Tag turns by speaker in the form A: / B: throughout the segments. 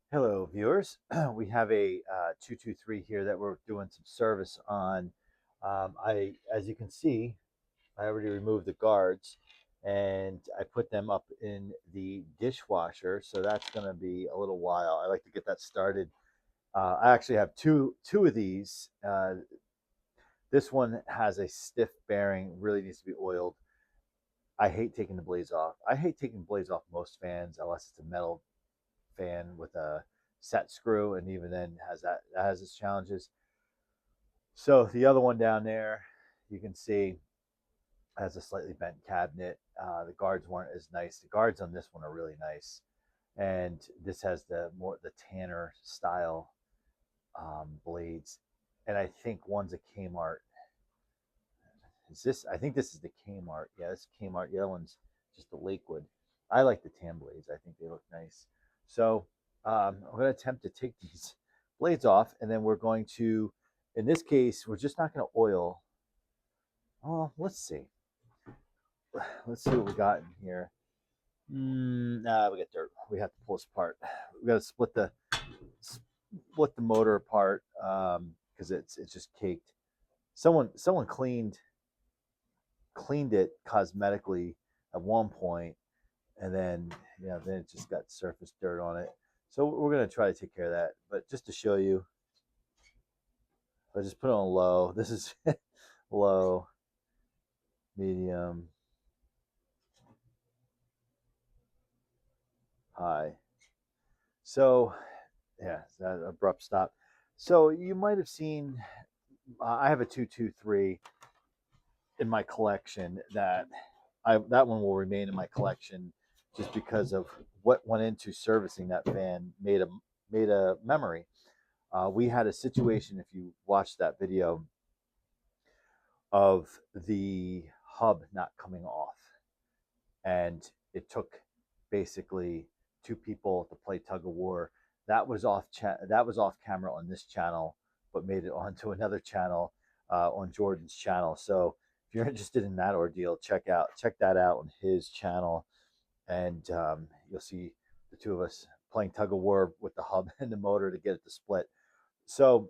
A: Hello, viewers. We have a 223 here that we're doing some service on. As you can see, I already removed the guards and I put them up in the dishwasher. So that's going to be a little while. I like to get that started. I actually have two of these. This one has a stiff bearing, really needs to be oiled. I hate taking the blades off. I hate taking blades off most fans unless it's a metal fan with a set screw, and even then that has its challenges. So the other one down there, you can see, has a slightly bent cabinet. The guards weren't as nice. The guards on this one are really nice, and this has the Tanner style blades, and I think one's a Kmart. Is this? I think this is the Kmart. Yeah, this is Kmart. The other one's just the Lakewood. I like the tan blades. I think they look nice. So I'm going to attempt to take these blades off, and then we're going to, in this case, we're just not going to oil. Oh, let's see. Let's see what we got in here. Nah, we got dirt. We have to pull this apart. We got to split the motor apart because it's just caked. Someone cleaned it cosmetically at one point, and then then it just got surface dirt on it. So we're gonna try to take care of that. But just to show you, I just put it on low. This is low, medium, high. So yeah, that abrupt stop. So you might have seen I have a 223 in my collection that one will remain in my collection just because of what went into servicing that fan made a memory. We had a situation, if you watched that video, of the hub not coming off, and it took basically two people to play tug of war. That was off camera on this channel, but made it onto another channel, on Jordan's channel. So if you're interested in that ordeal, check that out on his channel, and you'll see the two of us playing tug of war with the hub and the motor to get it to split. So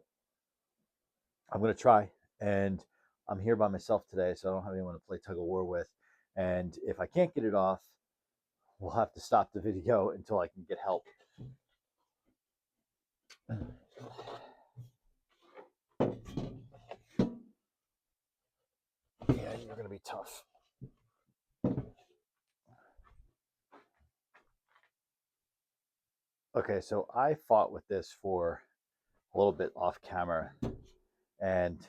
A: I'm going to try, and I'm here by myself today, so I don't have anyone to play tug of war with. And if I can't get it off, we'll have to stop the video until I can get help. Yeah, you're going to be tough. Okay, so I fought with this for a little bit off camera, and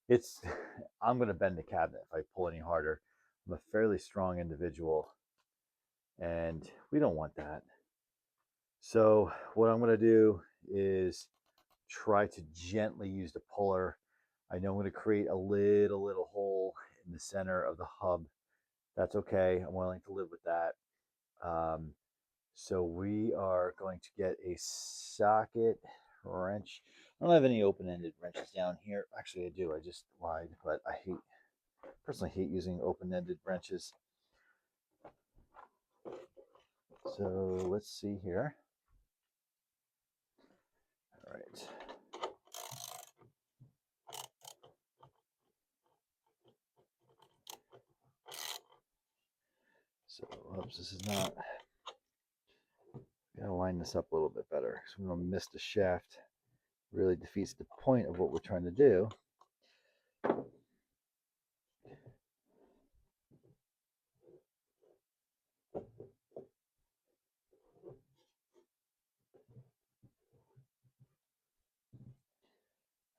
A: it's I'm going to bend the cabinet if I pull any harder. I'm a fairly strong individual, and we don't want that. So what I'm going to do is try to gently use the puller. I know I'm going to create a little hole in the center of the hub. That's okay. I'm willing to live with that. Um, so we are going to get a socket wrench. I don't have any open-ended wrenches down here. Actually, I do. I just lied, but personally hate using open-ended wrenches. So let's see here. All right. So, oops, this is not. Gotta line this up a little bit better because we don't miss the shaft. Really defeats the point of what we're trying to do.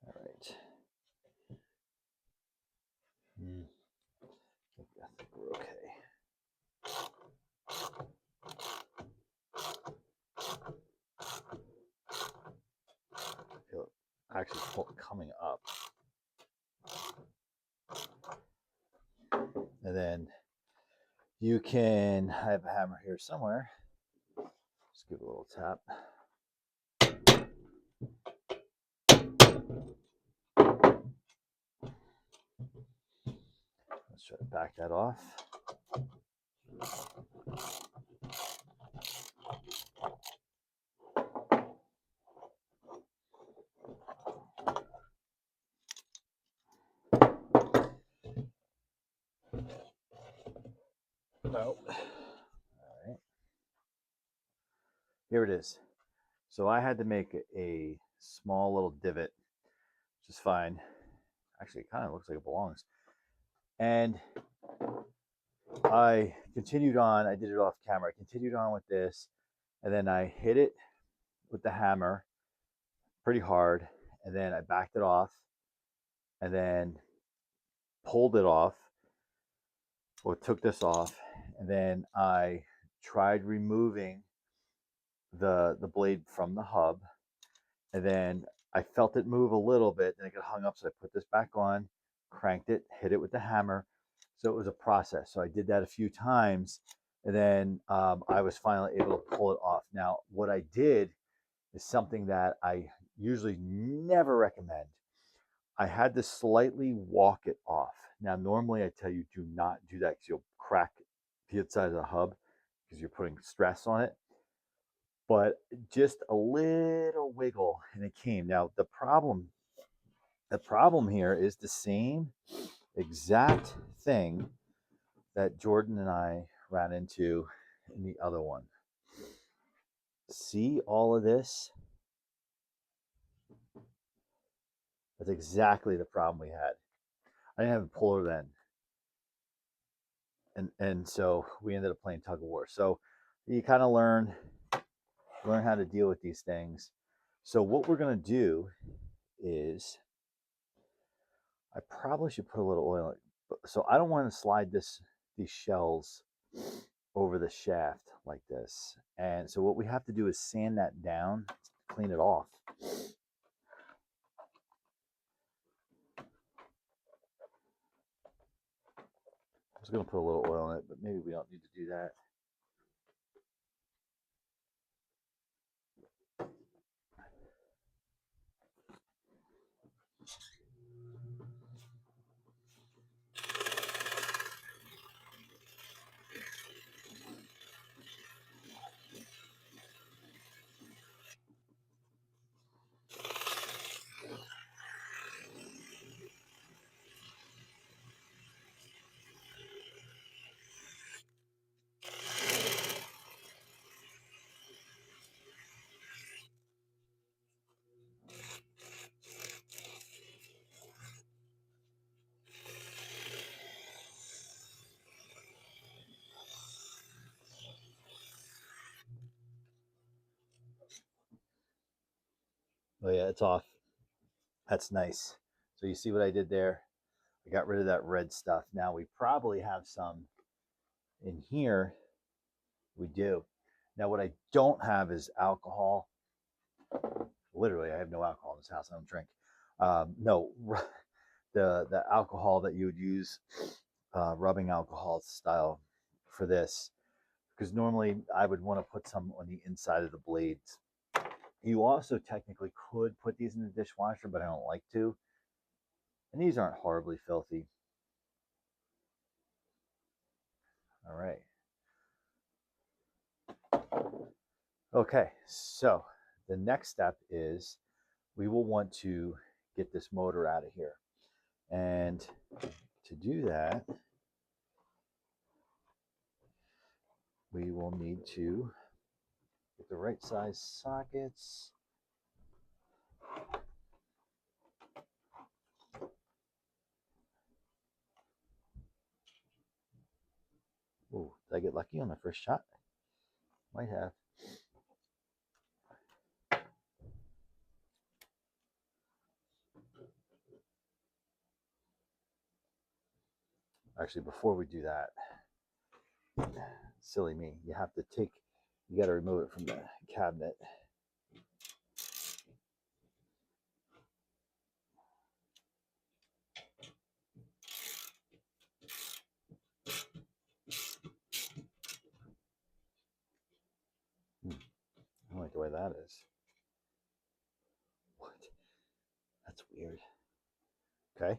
A: All right. I think we're okay. I feel it actually coming up. And then you can, I have a hammer here somewhere. Just give it a little tap. Let's try to back that off. No. All right. Here it is. So I had to make a small little divot, which is fine. Actually, it kind of looks like it belongs. And I continued on. I did it off camera. I continued on with this, and then I hit it with the hammer pretty hard, and then I backed it off, and then pulled it off, or took this off, and then I tried removing the blade from the hub, and then I felt it move a little bit, and it got hung up, so I put this back on, cranked it, hit it with the hammer. So it was a process. So I did that a few times, and then I was finally able to pull it off. Now, what I did is something that I usually never recommend. I had to slightly walk it off. Now, normally I tell you do not do that because you'll crack the inside of the hub because you're putting stress on it. But just a little wiggle and it came. Now, the problem here is the same exact thing that Jordan and I ran into in the other one. See all of this? That's exactly the problem we had. I didn't have a puller then. And so we ended up playing tug of war. So you kind of learn how to deal with these things. So what we're going to do is I probably should put a little oil in it. So I don't want to slide these shells over the shaft like this. And so what we have to do is sand that down, clean it off. I was going to put a little oil in it, but maybe we don't need to do that. Oh yeah, it's off. That's nice. So you see what I did there? I got rid of that red stuff. Now we probably have some in here. We do. Now what I don't have is alcohol. Literally, I have no alcohol in this house. I don't drink. No, the alcohol that you would use, rubbing alcohol style for this, because normally I would want to put some on the inside of the blades. You also technically could put these in the dishwasher, but I don't like to. And these aren't horribly filthy. All right. Okay, so the next step is we will want to get this motor out of here. And to do that, we will need to get the right size sockets. Oh, did I get lucky on the first shot? Might have. Actually, before we do that, silly me, you have to you got to remove it from the cabinet. I don't like the way that is. What? That's weird. Okay.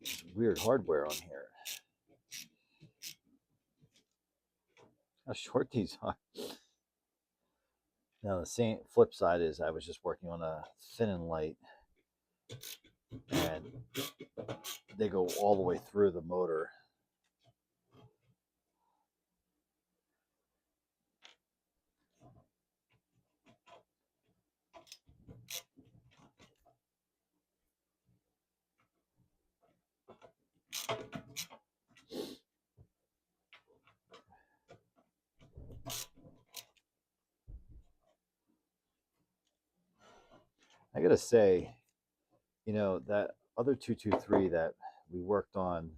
A: There's weird hardware on here. How short these are. Now the same flip side is I was just working on a thin and light, and they go all the way through the motor. I gotta say, that other 223 that we worked on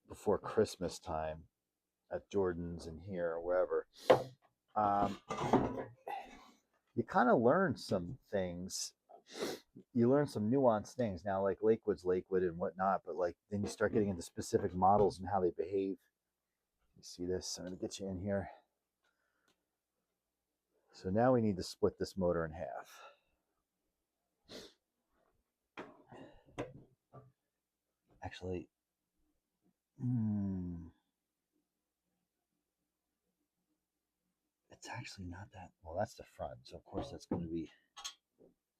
A: before Christmas time at Jordan's and here or wherever, um, you kind of learn some things. You learn some nuanced things now, like Lakewood's Lakewood and whatnot, but like then you start getting into specific models and how they behave. You see this? I'm gonna get you in here. So now we need to split this motor in half. Actually, it's actually not that well. That's the front, so of course that's going to be.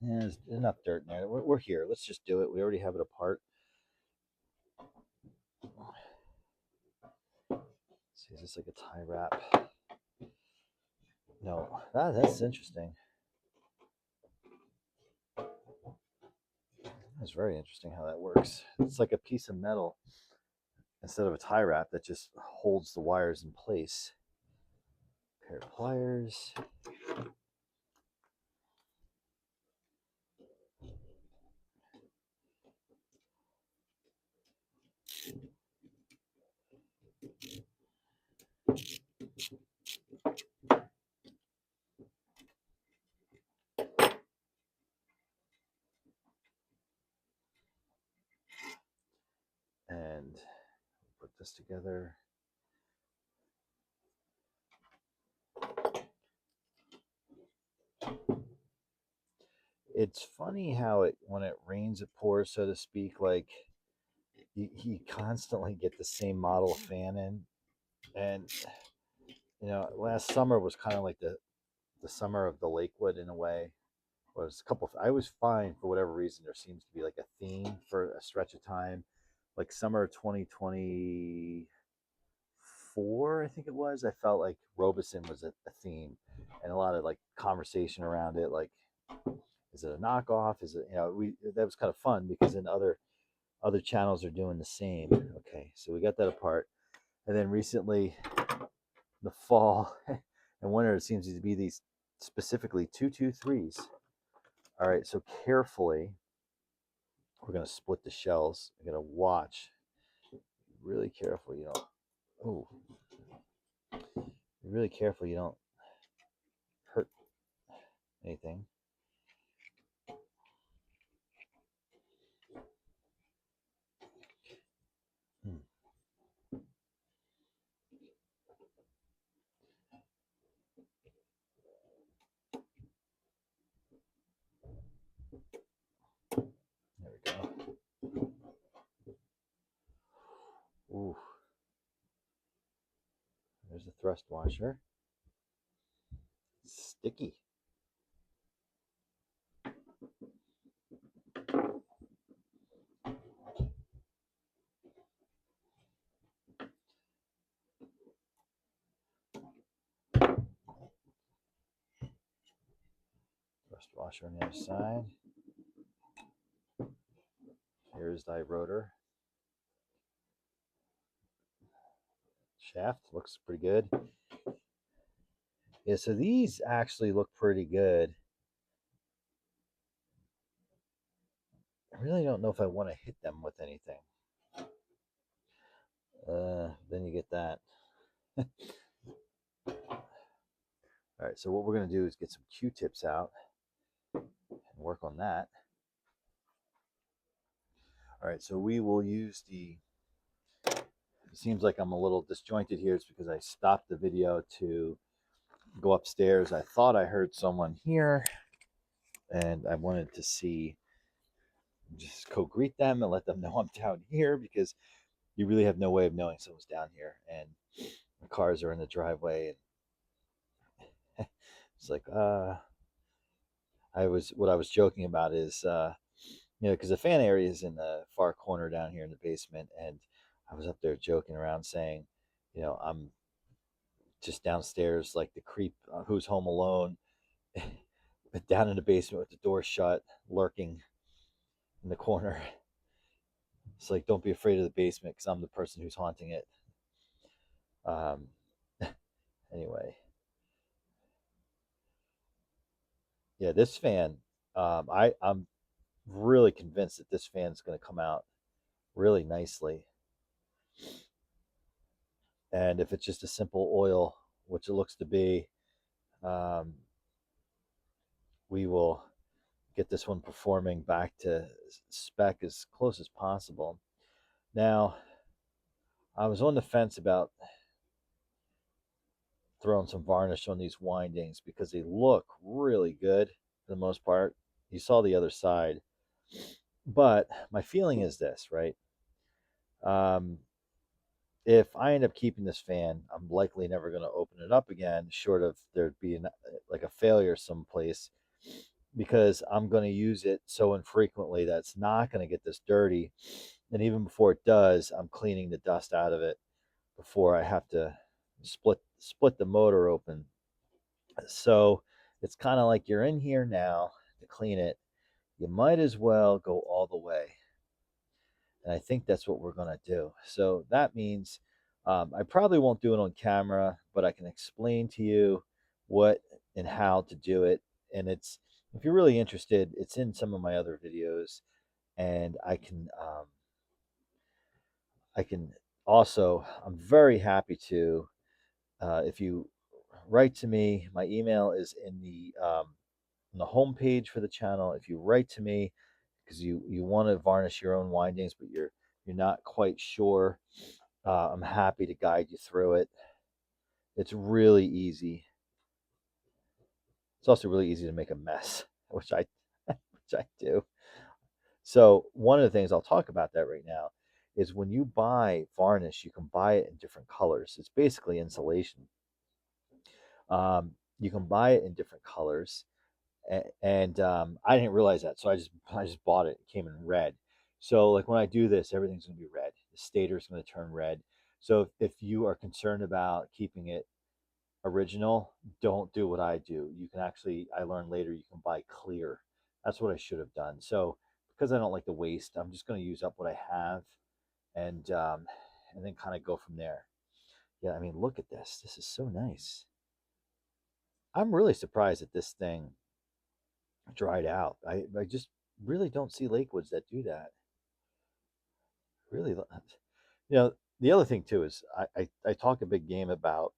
A: Yeah, there's enough dirt in there. We're here. Let's just do it. We already have it apart. See, is this like a tie wrap? No, that's interesting. That's very interesting how that works. It's like a piece of metal instead of a tie wrap that just holds the wires in place. A pair of pliers. And put this together. It's funny how when it rains it pours, so to speak. Like you constantly get the same model of fan in, and last summer was kind of like the summer of the Lakewood in a way. Was a couple. I was fine for whatever reason. There seems to be like a theme for a stretch of time, like summer 2024, I think it was. I felt like Robeson was a theme, and a lot of like conversation around it. Like, is it a knockoff? Is it we that was kind of fun because then other channels are doing the same. Okay, so we got that apart, and then recently, the fall and winter, it seems to be these specifically 223s. All right, so carefully, we're gonna split the shells. We're gonna watch really careful. You don't. Oh, really careful. You don't hurt anything. Hmm. There we go. Ooh, there's the thrust washer. Sticky. Thrust washer on the other side. Here's the rotor. Shaft looks pretty good. Yeah, so these actually look pretty good. I really don't know if I want to hit them with anything. Then you get that. All right, so what we're going to do is get some Q-tips out and work on that. All right, so we will use it seems like I'm a little disjointed here. It's because I stopped the video to go upstairs. I thought I heard someone here, and I wanted to just go greet them and let them know I'm down here, because you really have no way of knowing someone's down here. And the cars are in the driveway, and It's like, what I was joking about is, because the fan area is in the far corner down here in the basement, and I was up there joking around saying, I'm just downstairs like the creep who's home alone, down in the basement with the door shut, lurking in the corner. It's like, don't be afraid of the basement because I'm the person who's haunting it. Um, anyway, yeah, this fan, I'm really convinced that this fan's going to come out really nicely. And if it's just a simple oil, which it looks to be, um, we will get this one performing back to spec as close as possible. Now, I was on the fence about throwing some varnish on these windings because they look really good for the most part. You saw the other side. But my feeling is this, right? Um, if I end up keeping this fan, I'm likely never going to open it up again, short of there'd be like a failure someplace, because I'm going to use it so infrequently that it's not going to get this dirty. And even before it does, I'm cleaning the dust out of it before I have to split the motor open. So it's kind of like you're in here now to clean it. You might as well go all the way. And I think that's what we're going to do. So that means I probably won't do it on camera, but I can explain to you what and how to do it. And if you're really interested, it's in some of my other videos, and I can also, I'm very happy to, if you write to me, my email is on the homepage for the channel. If you write to me because you want to varnish your own windings, but you're not quite sure, I'm happy to guide you through it. It's really easy. It's also really easy to make a mess, which I which I do. So one of the things I'll talk about that right now is when you buy varnish, you can buy it in different colors. It's basically insulation. You can buy it in different colors, and I didn't realize that, so I just bought it. It came in red. So like when I do this, everything's going to be red. The stator's going to turn red. So if you are concerned about keeping it original, don't do what I do. You can actually, I learned later, you can buy clear. That's what I should have done. So because I don't like the waste, I'm just going to use up what I have, and then kind of go from there. Yeah, I mean, look at this. This is so nice. I'm really surprised that this thing dried out. I just really don't see Lakewoods that do that. Really, the other thing too is I talk a big game about,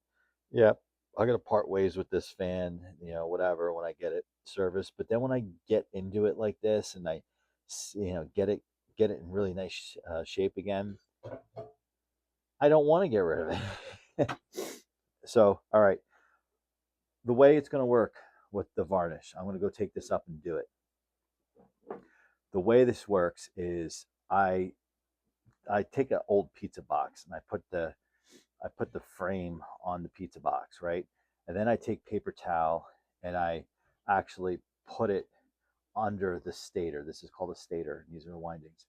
A: yeah, I got to part ways with this fan, whatever, when I get it serviced. But then when I get into it like this and get it in really nice shape again, I don't want to get rid of it. So, all right, the way it's going to work with the varnish, I'm going to go take this up and do it. The way this works is I take an old pizza box and I put the frame on the pizza box, right? And then I take paper towel and I actually put it under the stator. This is called a stator. These are the windings,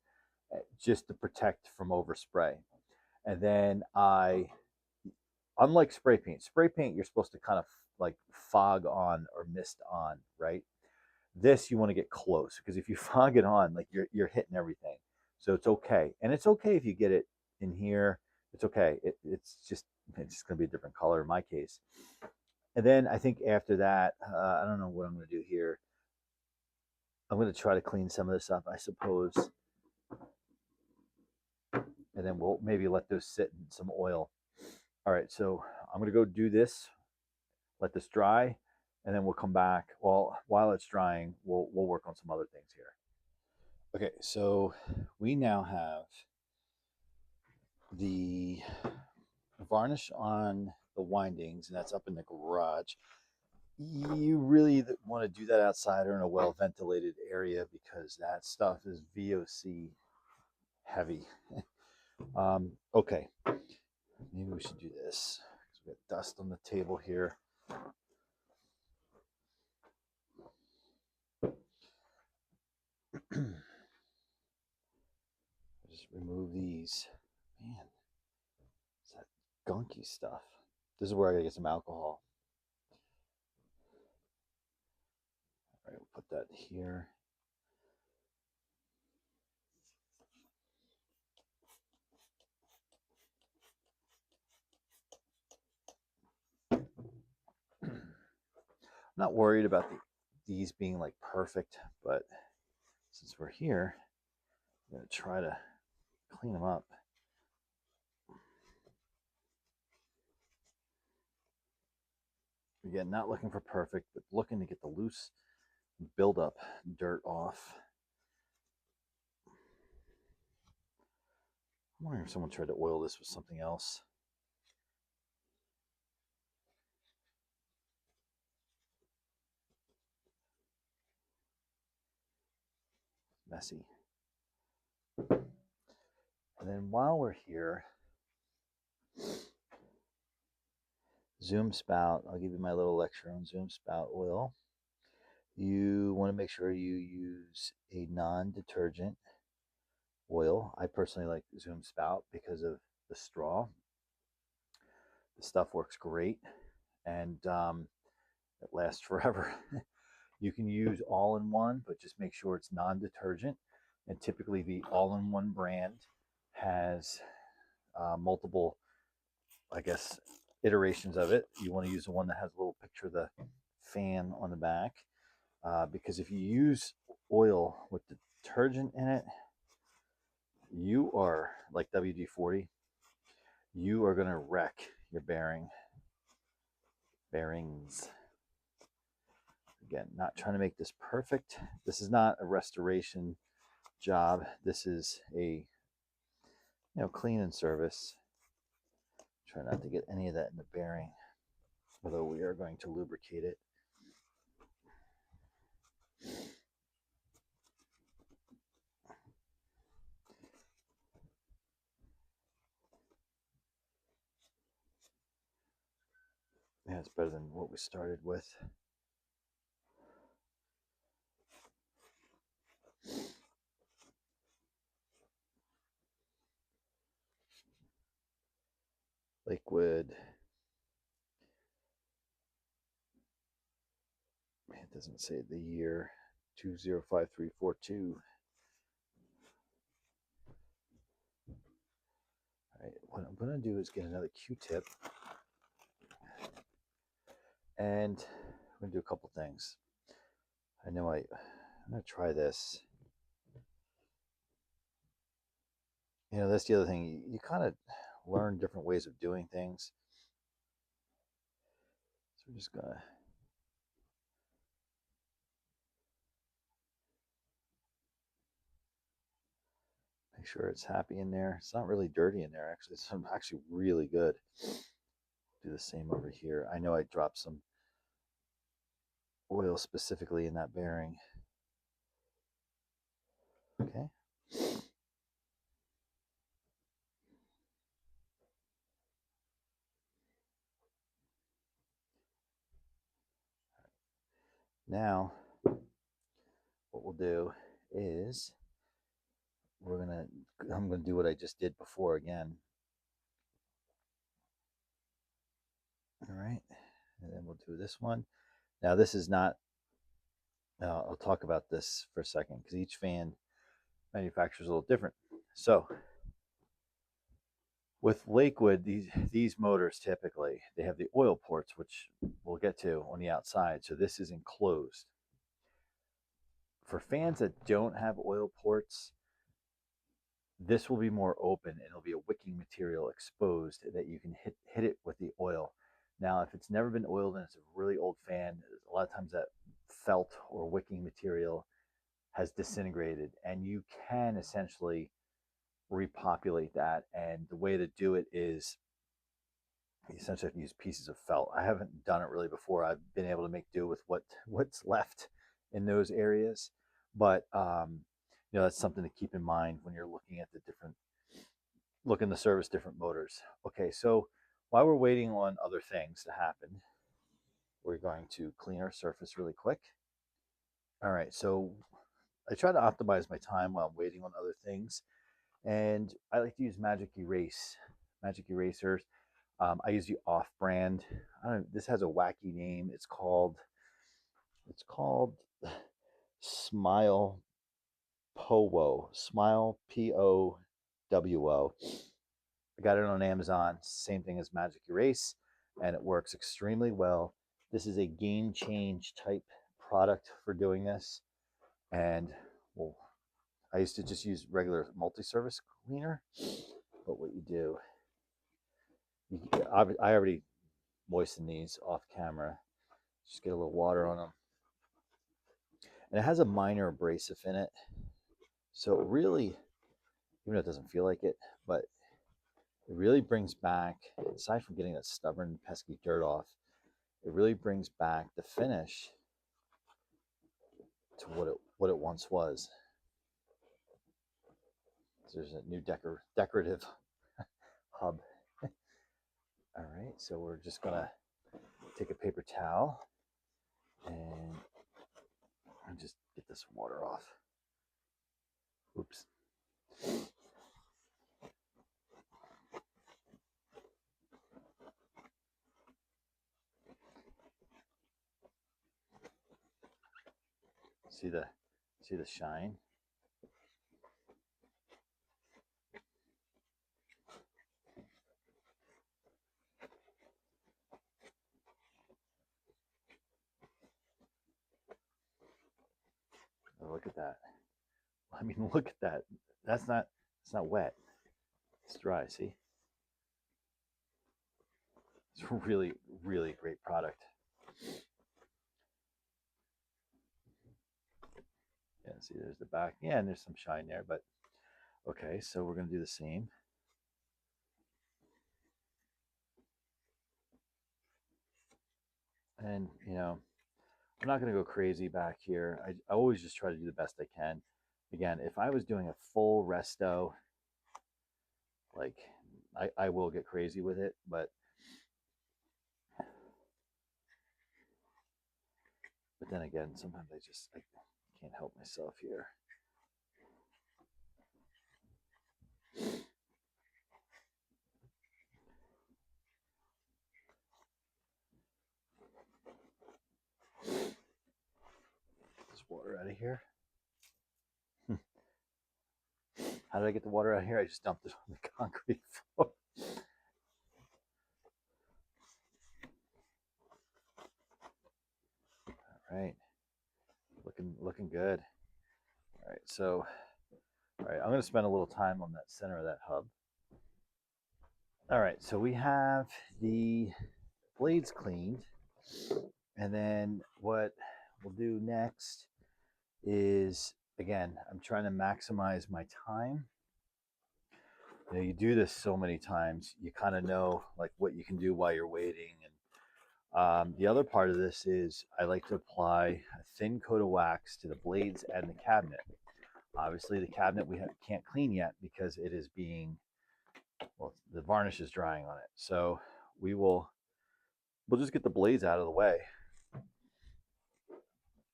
A: just to protect from overspray. And then unlike spray paint, you're supposed to kind of like fog on or mist on, right? This you want to get close because if you fog it on, like you're hitting everything. So it's okay, and it's okay if you get it in here. It's okay. It's just going to be a different color in my case. And then I think after that, I don't know what I'm going to do here. I'm going to try to clean some of this up, I suppose, and then we'll maybe let those sit in some oil. All right, so I'm going to go do this, let this dry, and then we'll come back. Well, while it's drying, we'll work on some other things here. Okay, so we now have the varnish on the windings, and that's up in the garage. You really want to do that outside or in a well ventilated area because that stuff is VOC heavy. Okay, maybe we should do this because we got dust on the table here. Just remove these. Man, it's that gunky stuff. This is where I gotta get some alcohol. All right, we'll put that here. I'm not worried about these being like perfect, but since we're here, I'm gonna try to clean them up. Again, not looking for perfect, but looking to get the loose buildup dirt off. I'm wondering if someone tried to oil this with something else. Messy. And then while we're here, Zoom Spout, I'll give you my little lecture on Zoom Spout oil. You want to make sure you use a non-detergent oil. I personally like Zoom Spout because of the straw. The stuff works great, and it lasts forever. You can use all-in-one, but just make sure it's non-detergent. And typically the all-in-one brand has multiple, I guess, iterations of it. You want to use the one that has a little picture of the fan on the back, because if you use oil with detergent in it, you are like WD-40. You are going to wreck your bearings. Again, not trying to make this perfect. This is not a restoration job. This is a clean and service. Try not to get any of that in the bearing, although we are going to lubricate it. Yeah, it's better than what we started with. Lakewood. It doesn't say the year. 205342. All right, what I'm going to do is get another Q-tip, and I'm going to do a couple things. I know I'm going to try this. That's the other thing. You kind of learn different ways of doing things. So we're just going to make sure it's happy in there. It's not really dirty in there, actually. It's actually really good. Do the same over here. I know I dropped some oil specifically in that bearing. Okay. Now, what we'll do is I'm gonna do what I just did before again. All right, and then we'll do this one. Now this is not, I'll talk about this for a second because each fan manufacturer is a little different. So with Lakewood, these motors typically, they have the oil ports, which we'll get to on the outside. So this is enclosed. For fans that don't have oil ports, this will be more open and it'll be a wicking material exposed that you can hit it with the oil. Now, if it's never been oiled and it's a really old fan, a lot of times that felt or wicking material has disintegrated, and you can essentially repopulate that. And the way to do it is you essentially have to use pieces of felt. I haven't done it really before. I've been able to make do with what's left in those areas, but that's something to keep in mind when you're looking at looking to service different motors. Okay, so while we're waiting on other things to happen, we're going to clean our surface really quick. All right, so I try to optimize my time while I'm waiting on other things, and I like to use magic erasers. I use the off-brand. I don't. This has a wacky name. It's called Smile Smile POWO. I got it on Amazon. Same thing as Magic Erase, and it works extremely well. This is a game change type product for doing this. And well, I used to just use regular multi-surface cleaner, but what you do, I already moisten these off camera. Just get a little water on them, and it has a minor abrasive in it, so it really, even though it doesn't feel like it, but it really brings back, aside from getting that stubborn, pesky dirt off, it really brings back the finish to what it once was. So there's a new decorative hub. All right, so we're just gonna take a paper towel and just get this water off. Oops. See the shine? Oh, look at that. I mean, look at that. It's not wet. It's dry, see? It's a really, really great product. Yeah, see, there's the back. Yeah, and there's some shine there, but okay, so we're gonna do the same. And I'm not gonna go crazy back here. I always just try to do the best I can. Again, if I was doing a full resto, like I will get crazy with it, but then again, sometimes I can't help myself here. This water out of here. How did I get the water out of here? I just dumped it on the concrete floor. All right, looking good. All right, so all right, I'm gonna spend a little time on that center of that hub. All right, so we have the blades cleaned, and then what we'll do next is, again, I'm trying to maximize my time. You do this so many times, you kind of know like what you can do while you're waiting. And the other part of this is I like to apply a thin coat of wax to the blades and the cabinet. Obviously, the cabinet can't clean yet because it is being, well, the varnish is drying on it. So we'll just get the blades out of the way.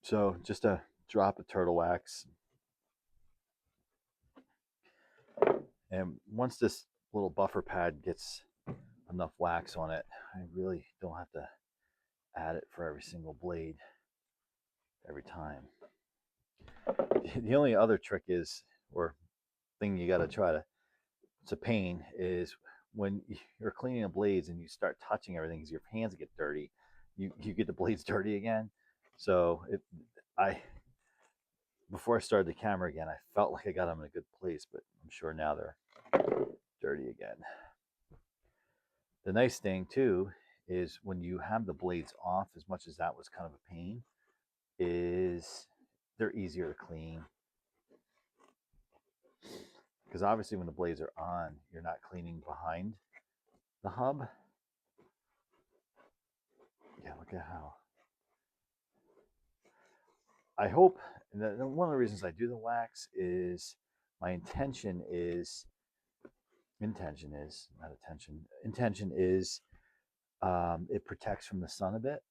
A: So just a drop of turtle wax. And once this little buffer pad gets enough wax on it, I really don't have to add it for every single blade every time. The only other trick is, or thing you got to try to, it's a pain, is when you're cleaning the blades and you start touching everything because your hands get dirty, you get the blades dirty again. So I before I started the camera again, I felt like I got them in a good place, but I'm sure now they're dirty again. The nice thing too is when you have the blades off, as much as that was kind of a pain, is they're easier to clean. Because obviously when the blades are on, you're not cleaning behind the hub. Yeah, look at how. I hope, and one of the reasons I do the wax is my intention is not attention. Intention is it protects from the sun a bit.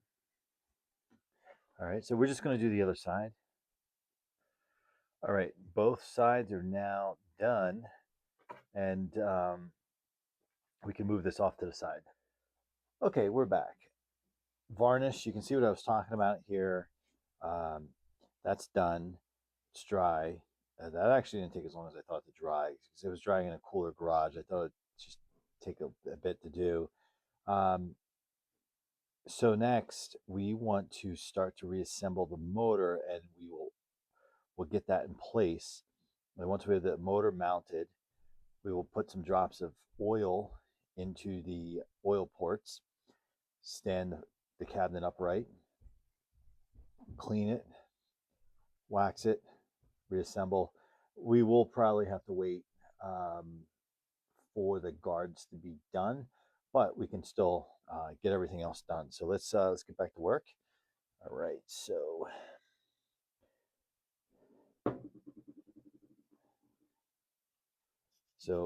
A: All right, so we're just going to do the other side. All right, both sides are now done, and we can move this off to the side. Okay, we're back. Varnish, you can see what I was talking about here. Um, that's done. It's dry. That actually didn't take as long as I thought to dry because it was drying in a cooler garage. I thought it'd just take a bit to do. Um, so next, we want to start to reassemble the motor, and we'll get that in place. And once we have the motor mounted, we will put some drops of oil into the oil ports, stand the cabinet upright, clean it, wax it, reassemble. We will probably have to wait um, for the guards to be done, but we can still get everything else done. So let's get back to work. All right, so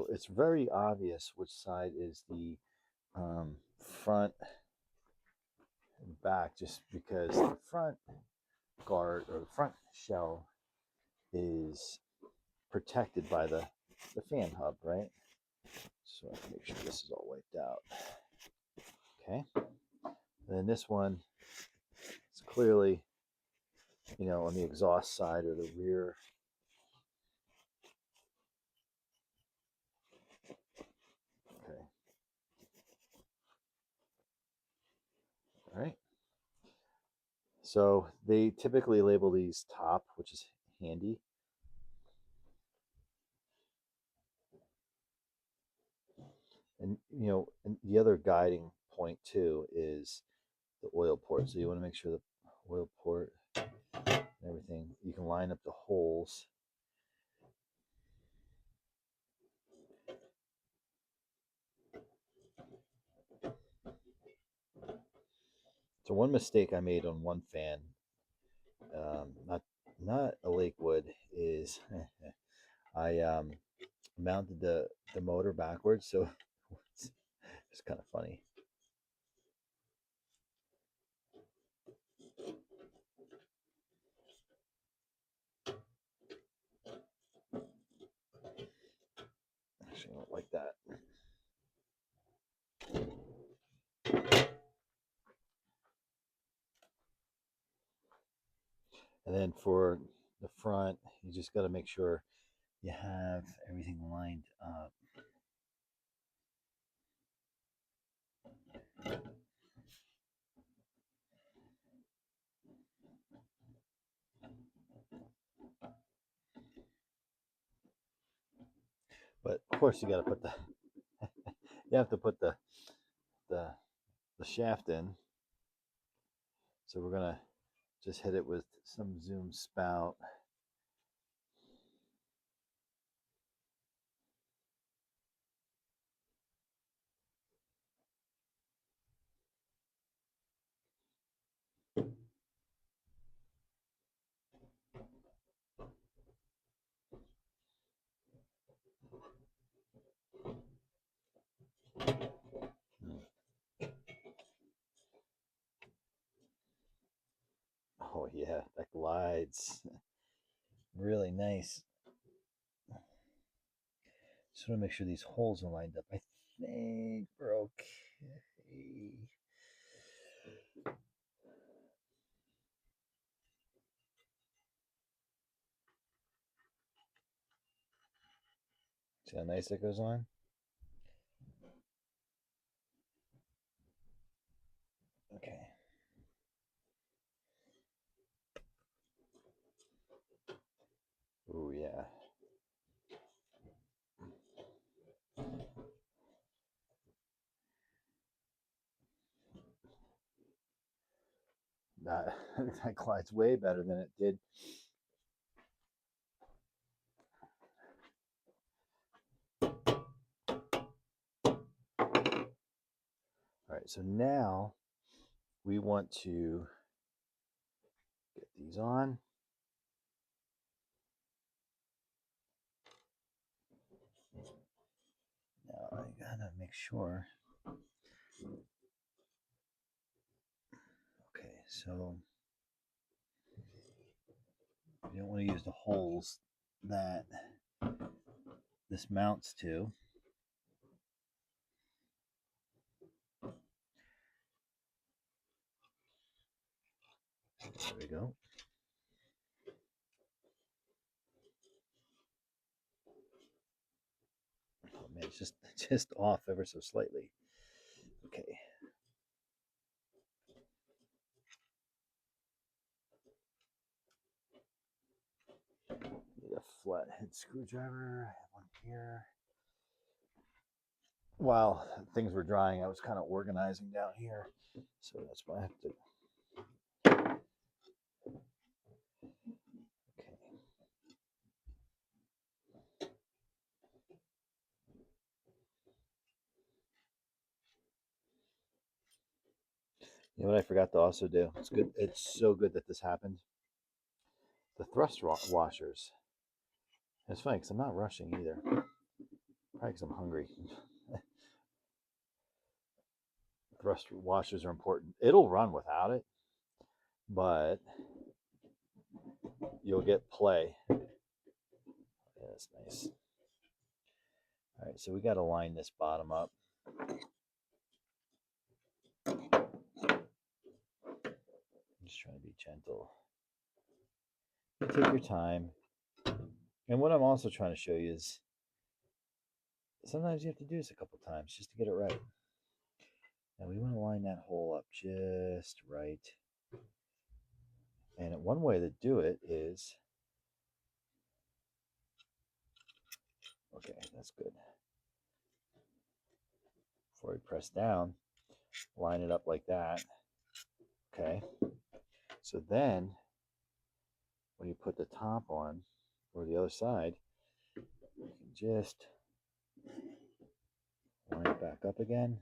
A: it's very obvious which side is the front and back, just because the front guard or the front shell is protected by the fan hub, right? So I can make sure this is all wiped out. Okay. And then this one is clearly, on the exhaust side or the rear. Okay. All right. So they typically label these top, which is handy. And the other guiding point too is the oil port. So you want to make sure the oil port and everything, you can line up the holes. So one mistake I made on one fan, not a Lakewood, is I mounted the motor backwards, so it's kind of funny. Actually, I don't like that. And then for the front, you just got to make sure you have everything lined up. But of course, you have to put the the shaft in. So we're gonna just hit it with some zoom spout. Oh yeah, that glides. Really nice. Just want to make sure these holes are lined up. I think we're okay. See how nice that goes on? Okay. Oh yeah. That that glides way better than it did. All right, so now we want to get these on. Now I gotta make sure. Okay, so You don't want to use the holes that this mounts to. There we go. Oh man, it's just off ever so slightly. Okay. Need a flathead screwdriver. I have one here. While things were drying, I was kind of organizing down here, so that's why I have to. Okay. You know what I forgot to also do? It's good. It's so good that this happened. The thrust washers. It's funny because I'm not rushing either. Probably because I'm hungry. Thrust washers are important. It'll run without it, but you'll get play. Yeah, that's nice. All right, so we got to line this bottom up. Just trying to be gentle. You take your time. And what I'm also trying to show you is sometimes you have to do this a couple times just to get it right. Now we want to line that hole up just right. And one way to do it is, okay, that's good. Before we press down, line it up like that. Okay. So then when you put the top on or the other side, you can just line it back up again.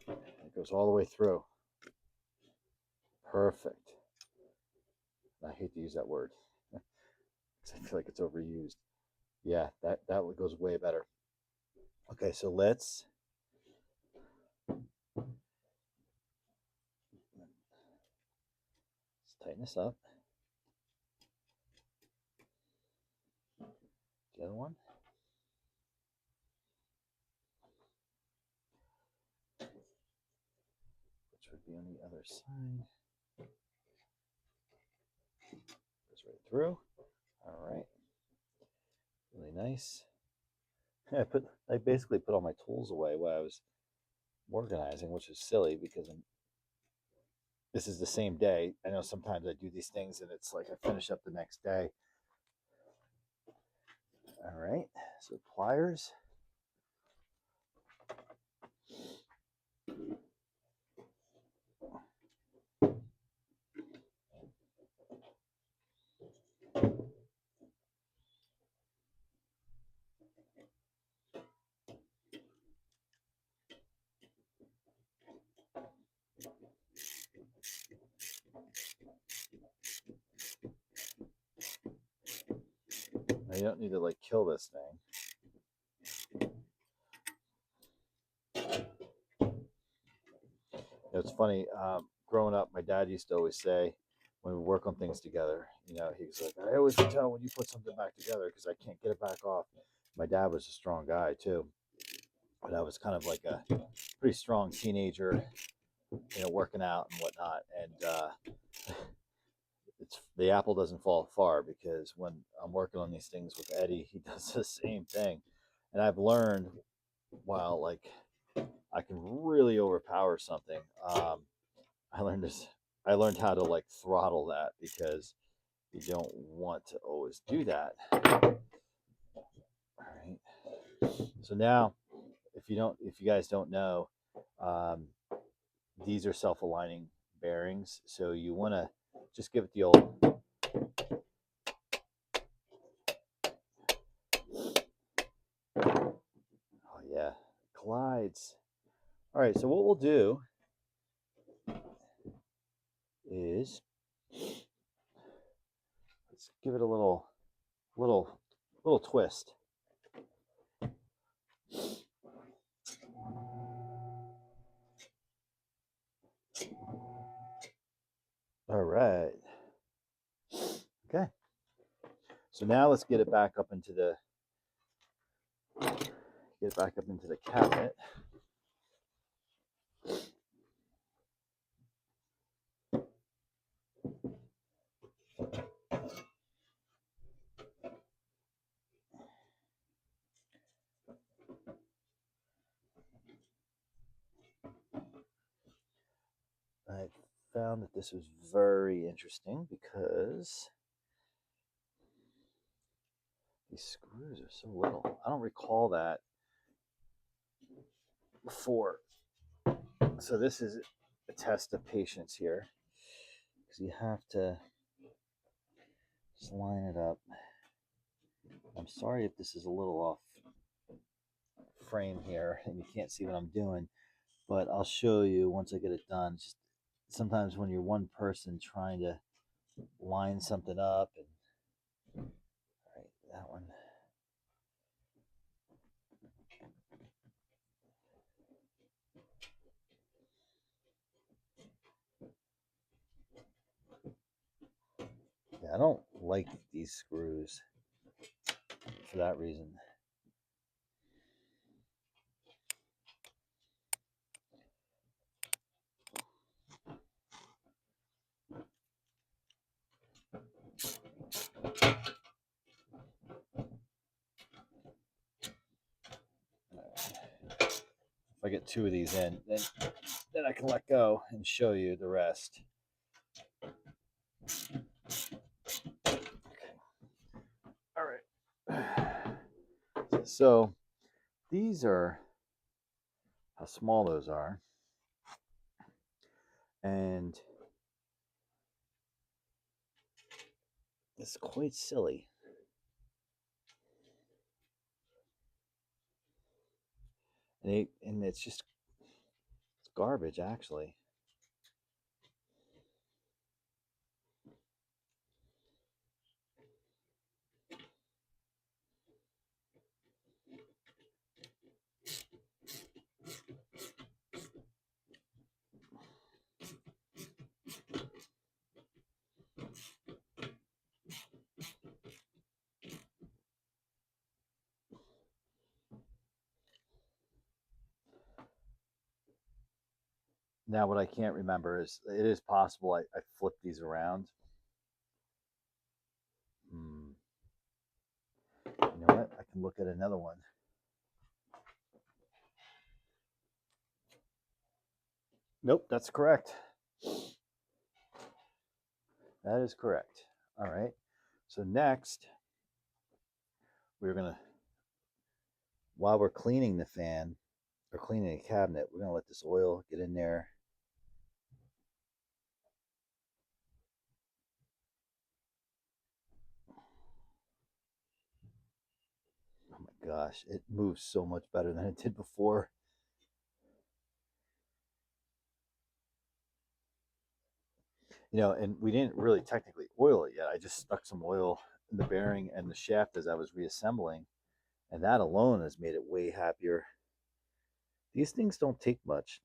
A: It goes all the way through. Perfect. I hate to use that word because I feel like it's overused. Yeah, that goes way better. Okay, so let's tighten this up. The other one. Which would be on the other side. Goes right through. All right. Really nice. I basically put all my tools away while I was organizing, which is silly because this is the same day. I know sometimes I do these things and it's like I finish up the next day. All right, so pliers. Now you don't need to like kill this thing. It's funny. Growing up, my dad used to always say, when we work on things together, he was like, I always can tell when you put something back together because I can't get it back off. My dad was a strong guy too, but I was kind of like a pretty strong teenager, working out and whatnot. And it's the apple doesn't fall far because when I'm working on these things with Eddie, he does the same thing. And I've learned while like I can really overpower something. I learned this. I learned how to like throttle that because you don't want to always do that. All right. So now, if you guys don't know, these are self-aligning bearings. So you want to just give it the old. Oh yeah, glides. All right. So what we'll do is let's give it a little twist. All right. Okay. So now let's get it back up into the cabinet. I found that this was very interesting because these screws are so little. I don't recall that before. So this is a test of patience here because you have to just line it up. I'm sorry if this is a little off frame here and you can't see what I'm doing, but I'll show you once I get it done. Just sometimes when you're one person trying to line something up, and all right, that one. Yeah, I don't like these screws for that reason. If I get two of these in, then I can let go and show you the rest. Okay. All right. So these are how small those are. And it's quite silly. And it's just it's garbage, actually. Now, what I can't remember is it is possible I flipped these around. You know what? I can look at another one. Nope, that's correct. That is correct. All right. So next, we're going to, while we're cleaning the fan or cleaning the cabinet, we're going to let this oil get in there. Oh my gosh, it moves so much better than it did before. You know, and we didn't really technically oil it yet. I just stuck some oil in the bearing and the shaft as I was reassembling, and that alone has made it way happier. These things don't take much.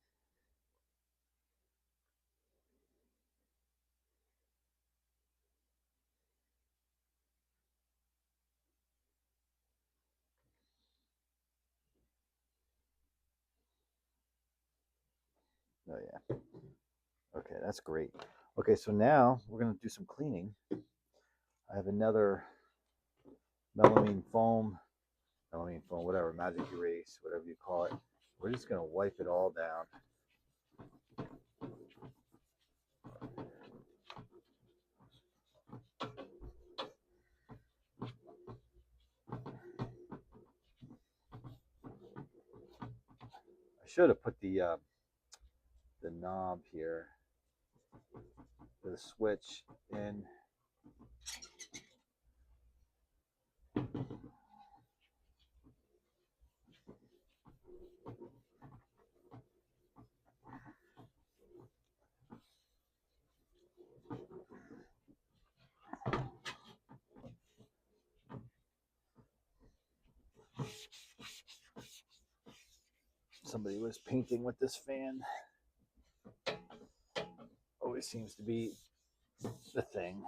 A: Oh yeah. Okay, that's great. Okay, so now we're gonna do some cleaning. I have another melamine foam, whatever, magic erase, whatever you call it. We're just gonna wipe it all down. I should have put the knob here, the switch in. Somebody was painting with this fan. Always seems to be the thing.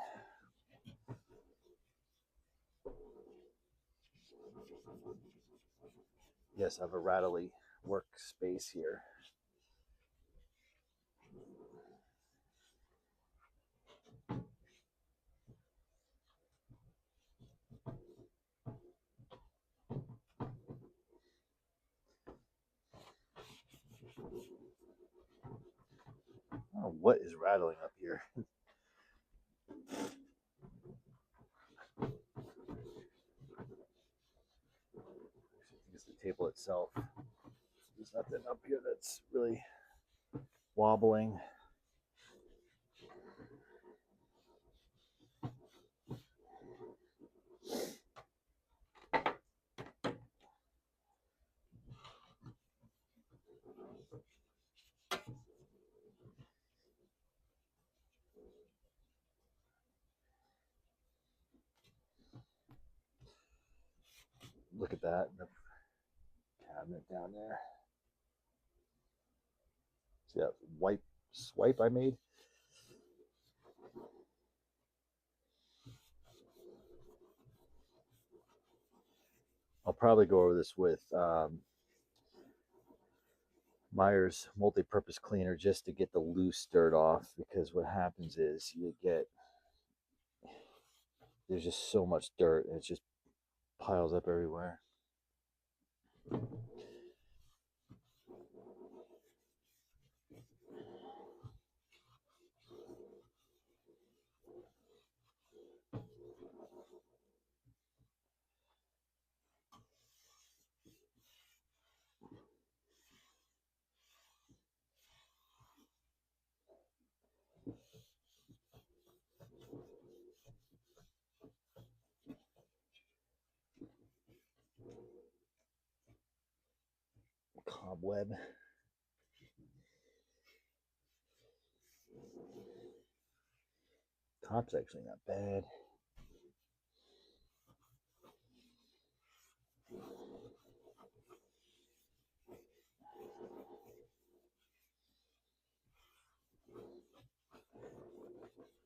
A: Yes, I have a rattly workspace here. I don't know what is rattling up here. I think it's the table itself. There's nothing up here that's really wobbling. Look at that, the cabinet down there. See that swipe I made? I'll probably go over this with Meyer's multi-purpose cleaner just to get the loose dirt off, because what happens is there's just so much dirt and it just piles up everywhere. Cobweb. Top's actually not bad.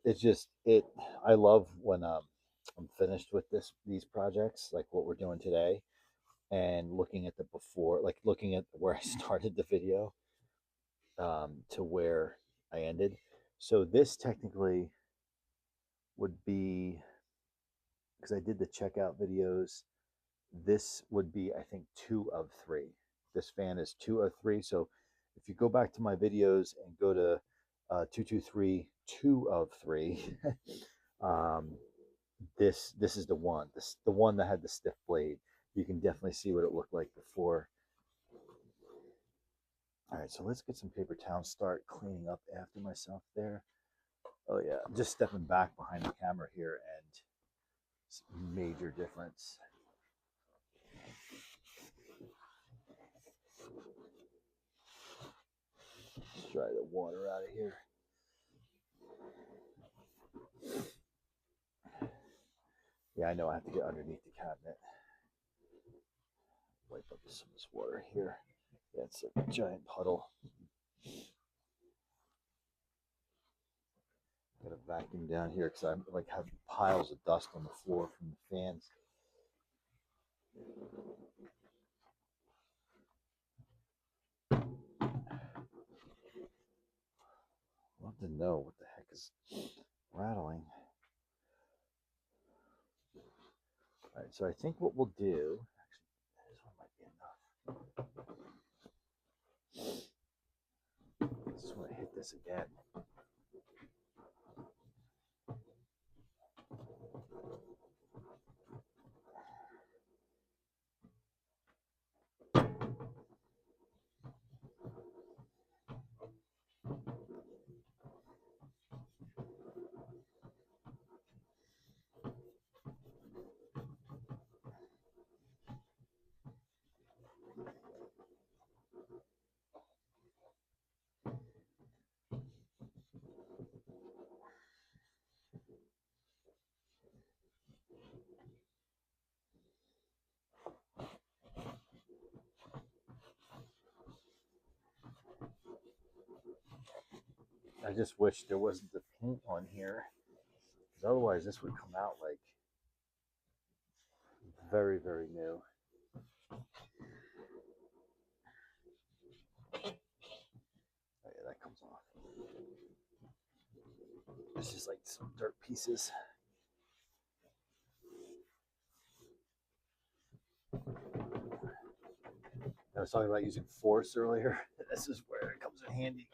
A: It's just I love when I'm finished with these projects, like what we're doing today, and looking at the before, like looking at where I started the video to where I ended. So this technically would be, because I did the checkout videos, this would be, I think, 2 of 3. This fan is 2 of 3. So if you go back to my videos and go to 223 2 of 3, um, this is the one, the one that had the stiff blade. You can definitely see what it looked like before. All right, so let's get some paper towels, start cleaning up after myself there. Oh yeah, I'm just stepping back behind the camera here, and major difference. Let's dry the water out of here. Yeah, I know I have to get underneath the cabinet. Wipe up some of this water here. Yeah, it's a giant puddle. Got a vacuum down here because I'm like have piles of dust on the floor from the fans. Love to know what the heck is rattling. All right, so I think what we'll do, actually, this one might be enough. I just want to hit this again. I just wish there wasn't the paint on here, because otherwise this would come out like very, very new. Oh yeah, that comes off. It's just like some dirt pieces. I was talking about using force earlier. This is where it comes in handy.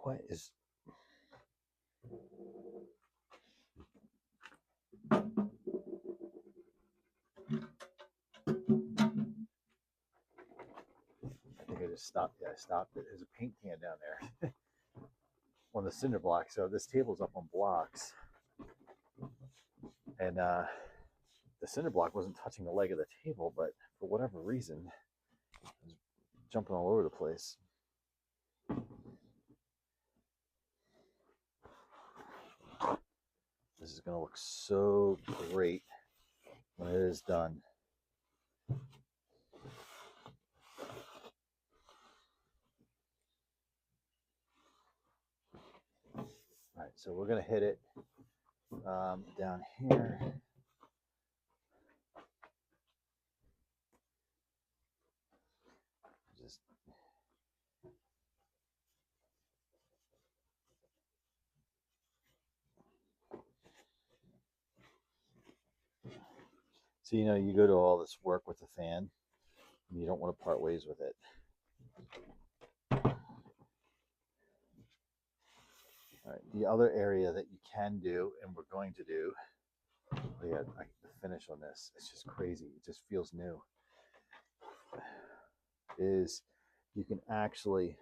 A: What is... I think I just stopped. Yeah, I stopped it. There's a paint can down there on the cinder block. So this table's up on blocks, and the cinder block wasn't touching the leg of the table, but for whatever reason, it was jumping all over the place. This is going to look so great when it is done. All right, so we're going to hit it down here. Just so you know, you go to all this work with the fan, and you don't want to part ways with it. All right, the other area that you can do, and we're going to do, oh yeah, the finish on this, it's just crazy. It just feels new. Is you can actually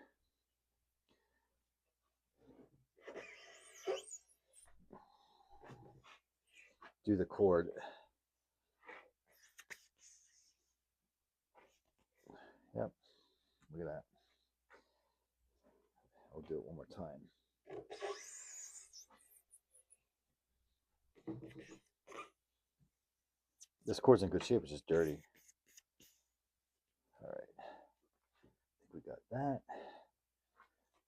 A: do the cord. Yep, look at that. I'll do it one more time. This cord's in good shape, it's just dirty. All right, I think we got that.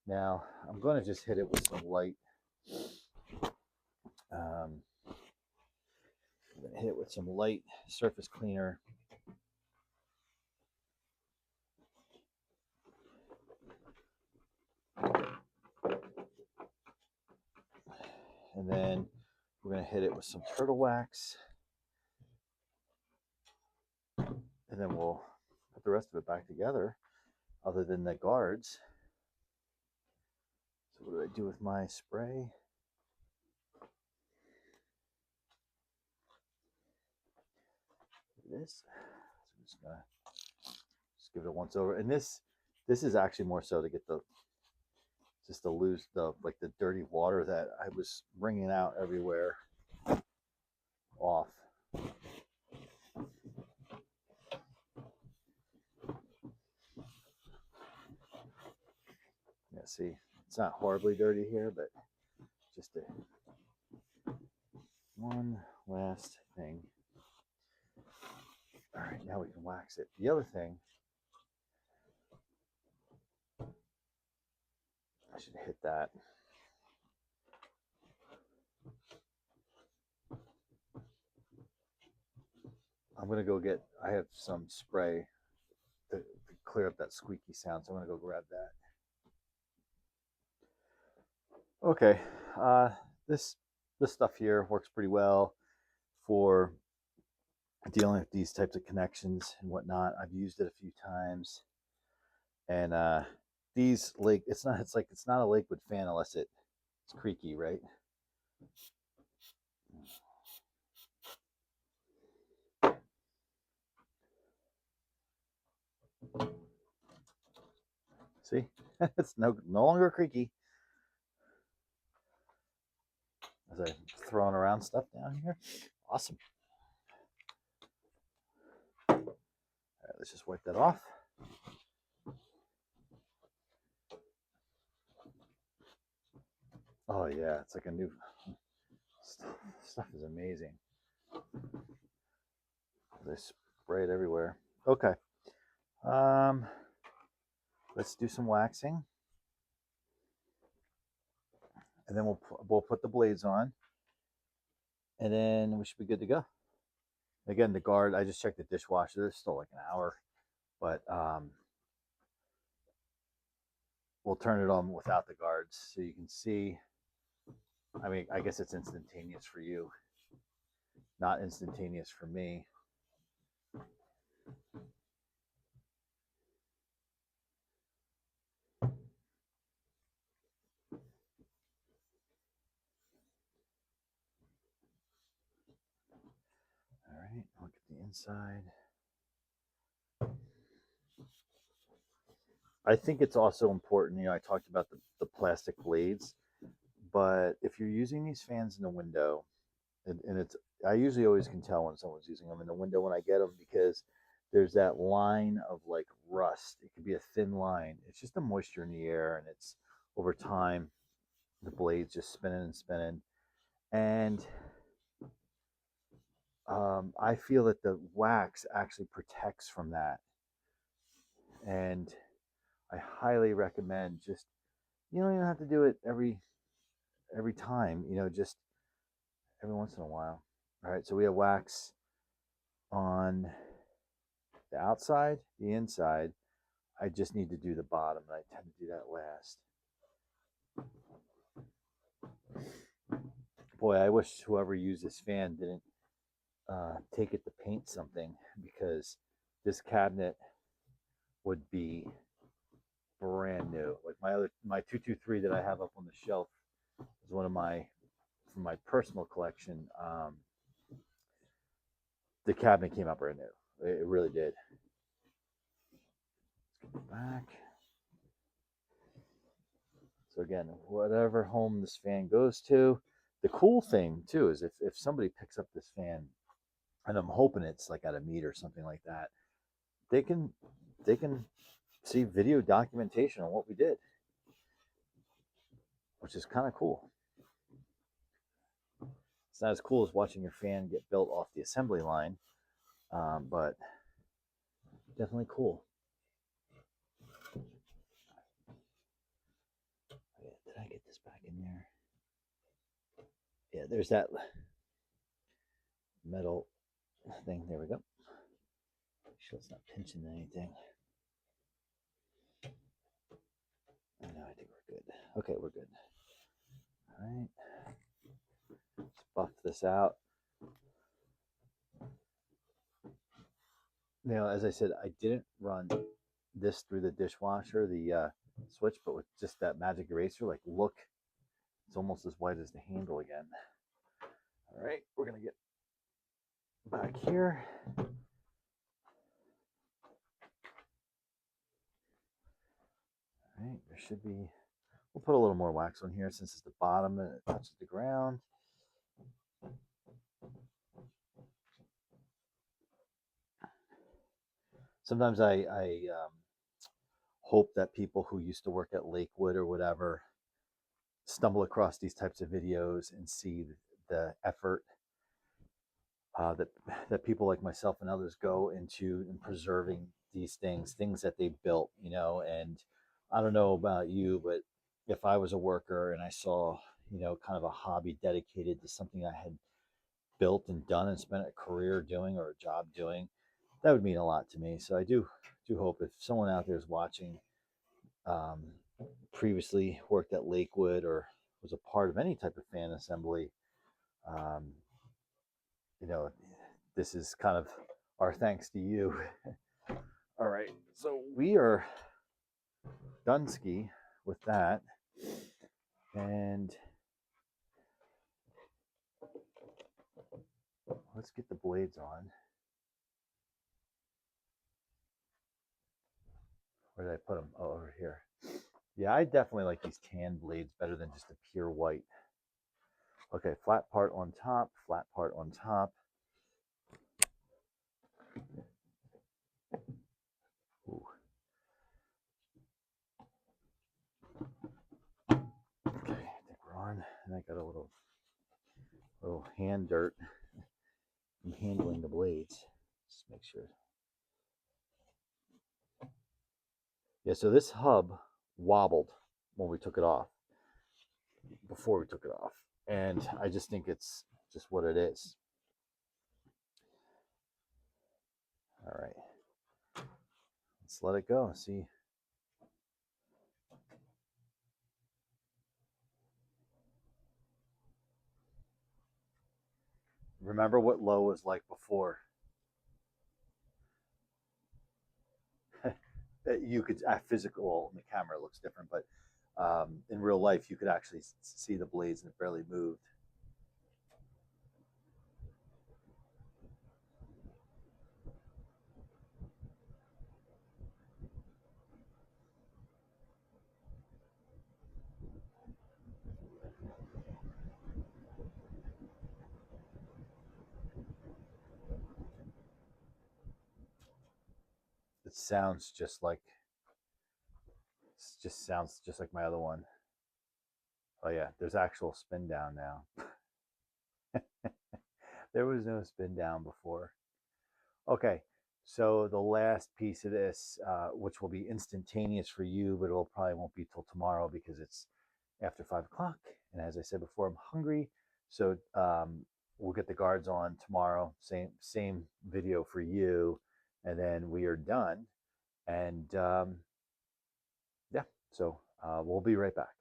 A: Now I'm going to just hit it with some light. I'm going to hit it with some light surface cleaner. And then we're going to hit it with some turtle wax. And then we'll put the rest of it back together, other than the guards. So what do I do with my spray? This. So I'm just gonna give it a once over. And this is actually more so to get the to lose the dirty water that I was wringing out everywhere off. Yeah, see, it's not horribly dirty here, but just one last thing. All right, now we can wax it. The other thing, I should hit that. I'm gonna go get, I have some spray to clear up that squeaky sound, so I'm gonna go grab that. Okay, this stuff here works pretty well for dealing with these types of connections and whatnot. I've used it a few times, and these it's not a Lakewood fan unless it's creaky, right? See, it's no longer creaky. As I'm throwing around stuff down here. Awesome. All right, let's just wipe that off. Oh yeah, it's like a new stuff is amazing. They spray it everywhere. Okay. Let's do some waxing, and then we'll put the blades on, and then we should be good to go. Again, the guard, I just checked the dishwasher. There's still like an hour, but we'll turn it on without the guards so you can see. I mean, I guess it's instantaneous for you, not instantaneous for me. All right, look at the inside. I think it's also important, I talked about the plastic blades, but if you're using these fans in the window, and it's, I usually always can tell when someone's using them in the window when I get them, because there's that line of like rust. It could be a thin line. It's just the moisture in the air, and it's over time, the blades just spinning and spinning. And I feel that the wax actually protects from that. And I highly recommend just, you don't even have to do it every time, just every once in a while. All right, so we have wax on the outside, the inside. I just need to do the bottom, and I tend to do that last. Boy, I wish whoever used this fan didn't take it to paint something, because this cabinet would be brand new. Like my 223 that I have up on the shelf is one of from my personal collection. The cabinet came out brand new. It really did. Let's get back. So again, whatever home this fan goes to, the cool thing too is if somebody picks up this fan, and I'm hoping it's like at a meet or something like that, they can see video documentation on what we did, which is kind of cool. It's not as cool as watching your fan get built off the assembly line, but definitely cool. Did I get this back in there? Yeah, there's that metal thing. There we go. Make sure it's not pinching anything. No, I think we're good. Okay, we're good. All right. Let's buff this out. Now, as I said, I didn't run this through the dishwasher, the switch, but with just that magic eraser, like, look, it's almost as white as the handle again. All right, we're going to get back here. All right, there should be, we'll put a little more wax on here since it's the bottom and it touches the ground. Sometimes I hope that people who used to work at Lakewood or whatever stumble across these types of videos and see the effort that people like myself and others go into in preserving these things that they built, And I don't know about you, but if I was a worker and I saw, kind of a hobby dedicated to something I had built and done and spent a career doing or a job doing, that would mean a lot to me. So I do hope if someone out there is watching, um, previously worked at Lakewood or was a part of any type of fan assembly, um, this is kind of our thanks to you. All right, so we are done ski with that, and let's get the blades on. Where did I put them? Oh, over here. Yeah, I definitely like these tan blades better than just a pure white. Okay, flat part on top, flat part on top. Ooh. Okay, I think we're on. And I got a little hand dirt. I'm handling the blades. Just make sure. Yeah, so this hub wobbled when we took it off, before we took it off. And I just think it's just what it is. All right, let's let it go. See. Remember what low was like before. You could physical in the camera it looks different, but in real life you could actually see the blades and it barely moved. It sounds just like my other one. Oh yeah, there's actual spin down now. There was no spin down before. Okay, so the last piece of this, which will be instantaneous for you, but it'll probably won't be till tomorrow because it's after 5 o'clock. And as I said before, I'm hungry, so we'll get the guards on tomorrow. Same video for you, and then we are done. And yeah, so we'll be right back.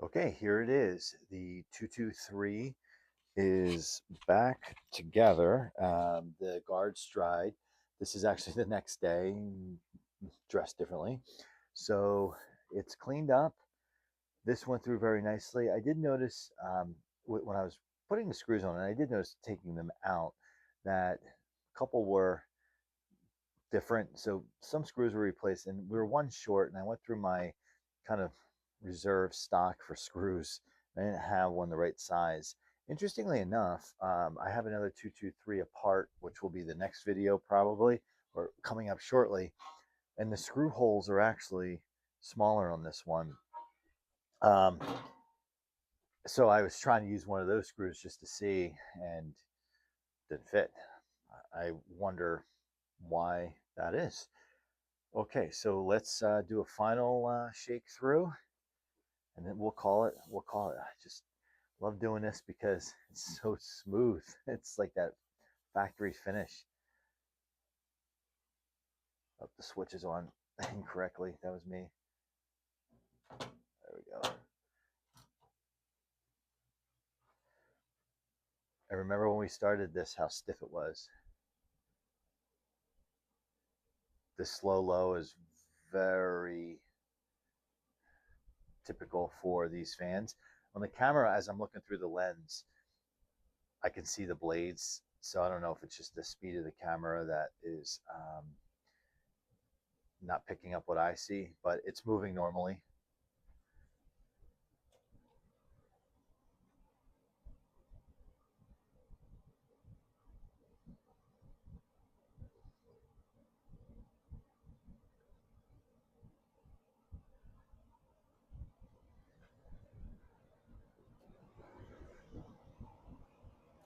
A: Okay, here it is. The 223 is back together. The guards dried. This is actually the next day, dressed differently. So it's cleaned up. This went through very nicely. I did notice when I was putting the screws on, and I did notice taking them out, that a couple were different. So some screws were replaced, and we were one short. And I went through my kind of reserve stock for screws. I didn't have one the right size. Interestingly enough, I have another 223 apart, which will be the next video probably, or coming up shortly. And the screw holes are actually smaller on this one. Um, so I was trying to use one of those screws just to see, and didn't fit. I wonder why that is. Okay, so let's do a final shake through, and then we'll call it. We'll call it. I just love doing this because it's so smooth. It's like that factory finish. Oh, the switch is on incorrectly. That was me. There we go. I remember when we started this, how stiff it was. The slow low is very typical for these fans. On the camera, as I'm looking through the lens, I can see the blades. So I don't know if it's just the speed of the camera that is not picking up what I see, but it's moving normally.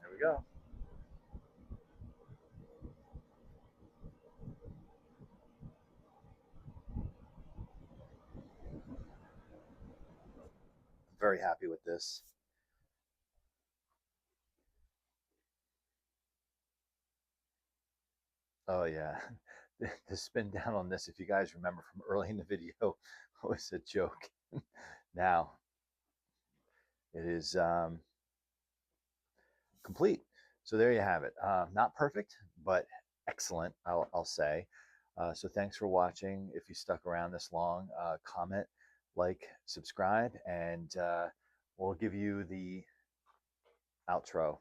A: There we go. Very happy with this. Oh yeah, the spin down on this, if you guys remember from early in the video, was a joke. Now it is complete. So there you have it. Not perfect, but excellent, I'll say. So thanks for watching. If you stuck around this long, comment, like, subscribe, and we'll give you the outro.